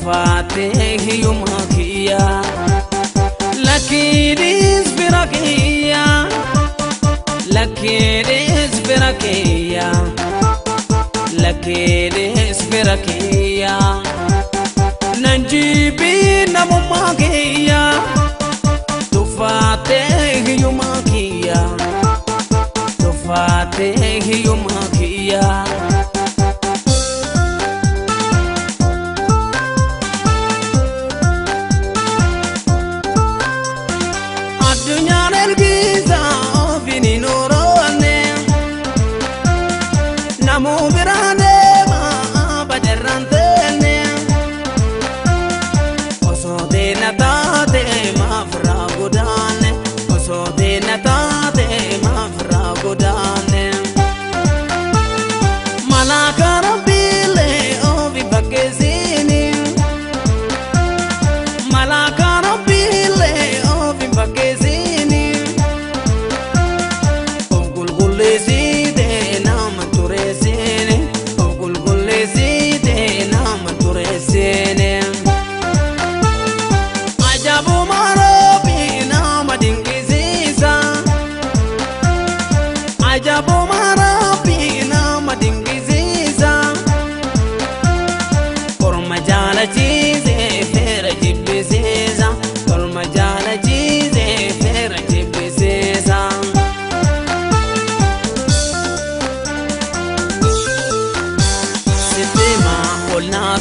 تفاتيح يومكيا لكيريز بركيا لكيريز بركيا لكيريز بركيا ننجيبي نمومكيا تفاتيح يومكيا تفاتيح يومكيا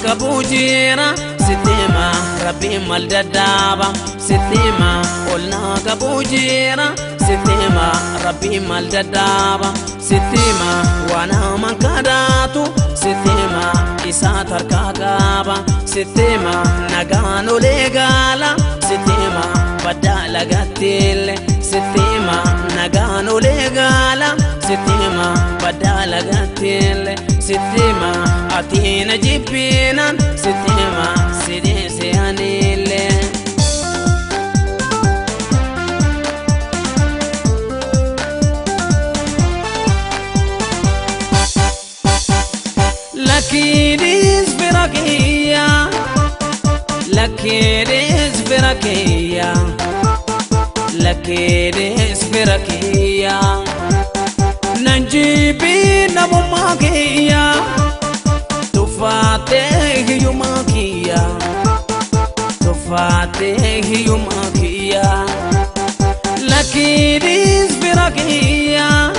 Kabujira sitima Rabbi maldadaba sitima olna kabujira sitima Rabbi maldadaba sitima wana mankadatu sitima isa tarkagaba sitima nagano legala sitima badala gatile sitima nagano legala sitima badala gatile sitima atina jibinan sitima sidese anile lakiris birakiya lakiris birakiya lakiris birakiya nanjibi namumakiya تفاتيح يومكيا تفاتيح يومكيا لكيريز بركيا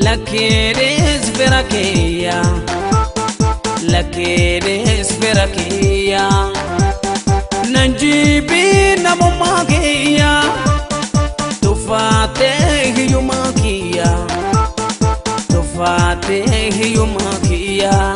لكيريز بركيا لكيريز بركيا ننجيبي نمومكيا تفاتيح يومكيا تفاتيح يومكيا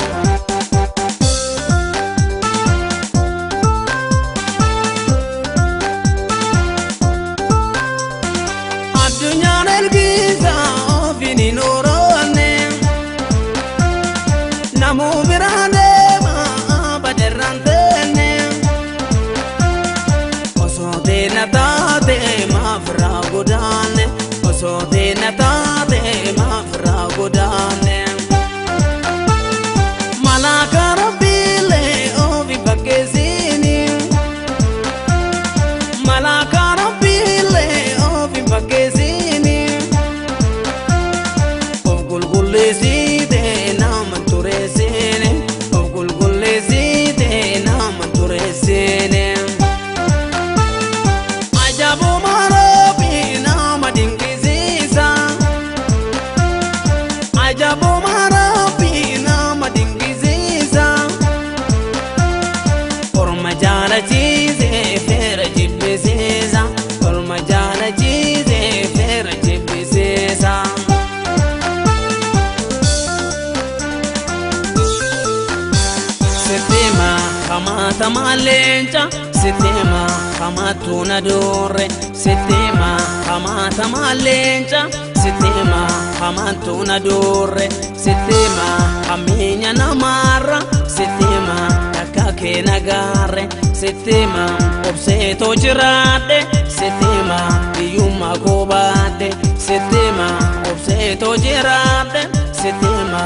Malencha sitima hamatuna dore sitima hamata malencha sitima hamatuna dore sitima haminya namara sitima takake nagare sitima obseto jirade sitima yuma kobade sitima obseto jirade sitima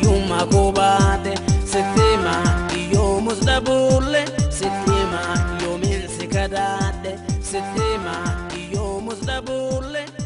yuma kobade sitima io musdabulle sittima io min sikadade sittima io musdabulle